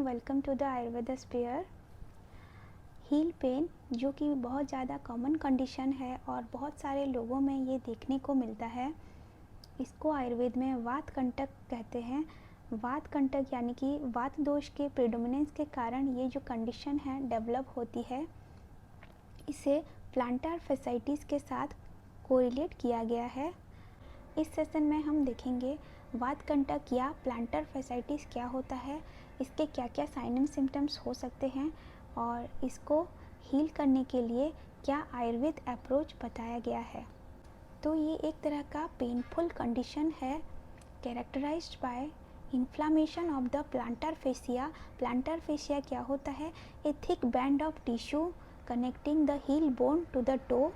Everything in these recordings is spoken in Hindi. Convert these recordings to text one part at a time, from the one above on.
Welcome to the Ayurveda sphere. Heel pain जो कि बहुत ज़्यादा कॉमन कंडीशन है और बहुत सारे लोगों में ये देखने को मिलता है। इसको आयुर्वेद में वात कंटक कहते हैं। वात कंटक यानी कि वात दोष के प्रेडोमिनेंस के कारण ये जो कंडीशन है डेवलप होती है। इसे प्लांटर फैसाइटिस के साथ कोरिलेट किया गया है। इस सेशन में हम देखेंगे वात कंटक या प्लांटर फैसाइटिस क्या होता है, इसके क्या क्या साइन एंड सिम्टम्स हो सकते हैं और इसको हील करने के लिए क्या आयुर्वेद अप्रोच बताया गया है। तो ये एक तरह का पेनफुल कंडीशन है characterised by inflammation of the plantar fascia. Plantar fascia क्या होता है? A thick band of tissue connecting the heel bone to the toe.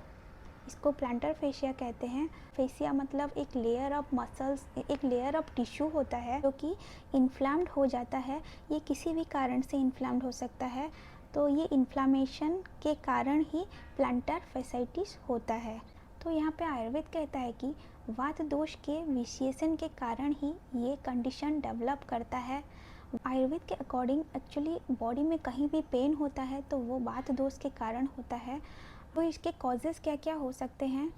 इसको प्लांटर फेशिया कहते हैं। फेशिया मतलब एक लेयर ऑफ मसल्स, एक लेयर ऑफ टिश्यू होता है जो कि इन्फ्लाम्ड हो जाता है। ये किसी भी कारण से इन्फ्लाम्ड हो सकता है, तो ये इन्फ्लामेशन के कारण ही प्लांटर फैसाइटिस होता है। तो यहाँ पे आयुर्वेद कहता है कि वात दोष के विशेषण के कारण ही ये कंडीशन डेवलप करता है। आयुर्वेद के अकॉर्डिंग एक्चुअली बॉडी में कहीं भी पेन होता है तो वो वात दोष के कारण होता है। तो इसके कॉजेज़ क्या क्या हो सकते हैं?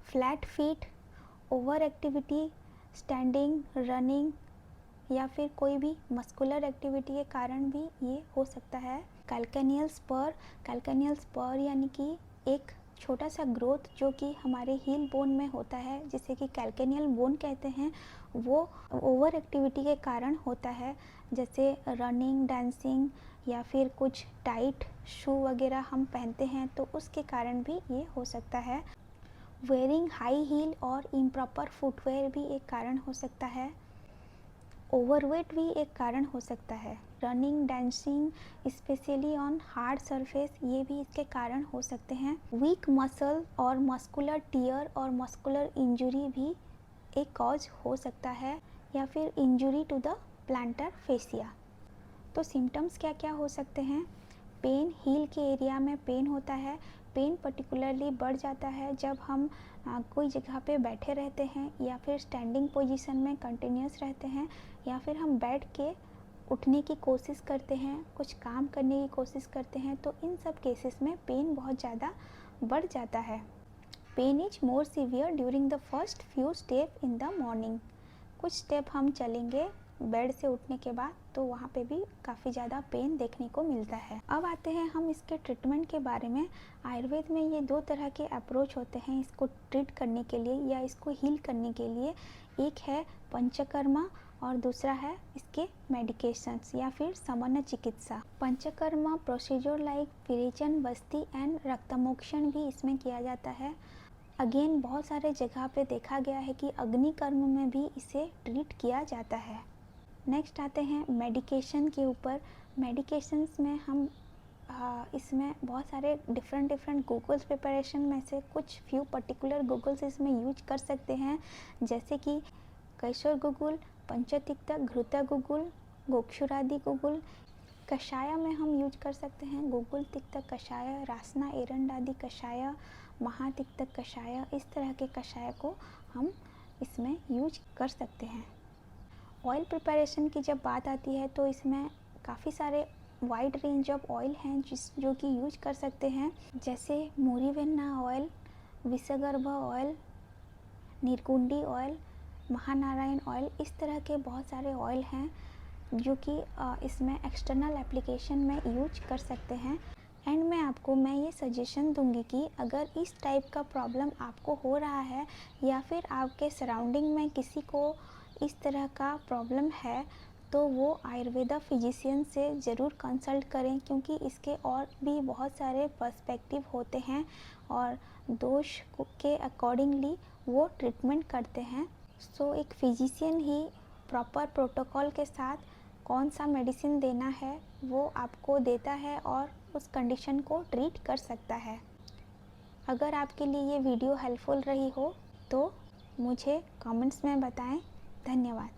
Flat feet, over activity, standing, running या फिर कोई भी मस्कुलर एक्टिविटी के कारण भी ये हो सकता है। कैल्केनियल स्पर, कैल्केनियल स्पर यानी कि एक छोटा सा ग्रोथ जो कि हमारे हील बोन में होता है, जिसे कि कैल्केनियल बोन कहते हैं, वो ओवर एक्टिविटी के कारण होता है। जैसे रनिंग, डांसिंग या फिर कुछ टाइट शू वगैरह हम पहनते हैं तो उसके कारण भी ये हो सकता है। वेयरिंग हाई हील और इम्प्रॉपर फुटवेयर भी एक कारण हो सकता है। ओवरवेट भी एक कारण हो सकता है। Running, dancing specially on hard surface, ये भी इसके कारण हो सकते हैं। वीक मसल और मस्कुलर टियर और मस्कुलर इंजुरी भी एक कॉज हो सकता है, या फिर injury to the plantar fascia. तो सिम्टम्स क्या क्या हो सकते हैं? पेन, हील के एरिया में पेन होता है। पेन पर्टिकुलरली बढ़ जाता है जब हम कोई जगह पे बैठे रहते हैं या फिर स्टैंडिंग पोजीशन में कंटिन्यूस रहते हैं, या फिर हम बैठ के उठने की कोशिश करते हैं, कुछ काम करने की कोशिश करते हैं, तो इन सब केसेस में पेन बहुत ज़्यादा बढ़ जाता है। Pain is more severe during the first few step in the morning. कुछ स्टेप हम चलेंगे बेड से उठने के बाद तो वहाँ पे भी काफ़ी ज़्यादा पेन देखने को मिलता है। अब आते हैं हम इसके ट्रीटमेंट के बारे में। आयुर्वेद में ये दो तरह के अप्रोच होते हैं इसको ट्रीट करने के लिए या इसको हील करने के लिए। एक है पंचकर्मा और दूसरा है इसके मेडिकेशंस या फिर सामान्य चिकित्सा। Panchakarma procedure like विरेचन, Basti and रक्तमोक्षण भी इसमें किया जाता है। अगेन बहुत सारे जगह पे देखा गया है कि अग्निकर्म में भी इसे ट्रीट किया जाता है। नेक्स्ट आते हैं मेडिकेशन के ऊपर। मेडिकेशंस में हम इसमें बहुत सारे डिफरेंट गूगल्स प्रिपरेशन में से कुछ फ्यू पर्टिकुलर गूगल्स इसमें यूज कर सकते हैं, जैसे कि कैशोर गुगुल, पंचतिक्त, घृता गुगुल, गोक्षुरादि गुगुल। कषाय में हम यूज कर सकते हैं गुगुल तिक्त कषाय, रासना एरंडादि कषाय, महातिक्त कषाय। इस तरह के कषाय को हम इसमें यूज कर सकते हैं। ऑयल प्रिपरेशन की जब बात आती है तो इसमें काफ़ी सारे वाइड रेंज ऑफ ऑयल हैं जो कि यूज कर सकते हैं, जैसे Murivenna oil, Vishagarbha oil, Neerkundi oil, Mahanarayan oil. इस तरह के बहुत सारे ऑयल हैं जो कि इसमें एक्सटर्नल एप्लीकेशन में यूज कर सकते हैं। एंड में आपको मैं ये सजेशन दूंगी कि अगर इस टाइप का प्रॉब्लम आपको हो रहा है या फिर आपके सराउंडिंग में किसी को इस तरह का प्रॉब्लम है तो वो आयुर्वेदा फिजिशियन से ज़रूर कंसल्ट करें, क्योंकि इसके और भी बहुत सारे पर्सपेक्टिव होते हैं और दोष के अकॉर्डिंगली वो ट्रीटमेंट करते हैं। सो एक फिजिशियन ही प्रॉपर प्रोटोकॉल के साथ कौन सा मेडिसिन देना है वो आपको देता है और उस कंडीशन को ट्रीट कर सकता है। अगर आपके लिए ये वीडियो हेल्पफुल रही हो तो मुझे कमेंट्स में बताएं। धन्यवाद।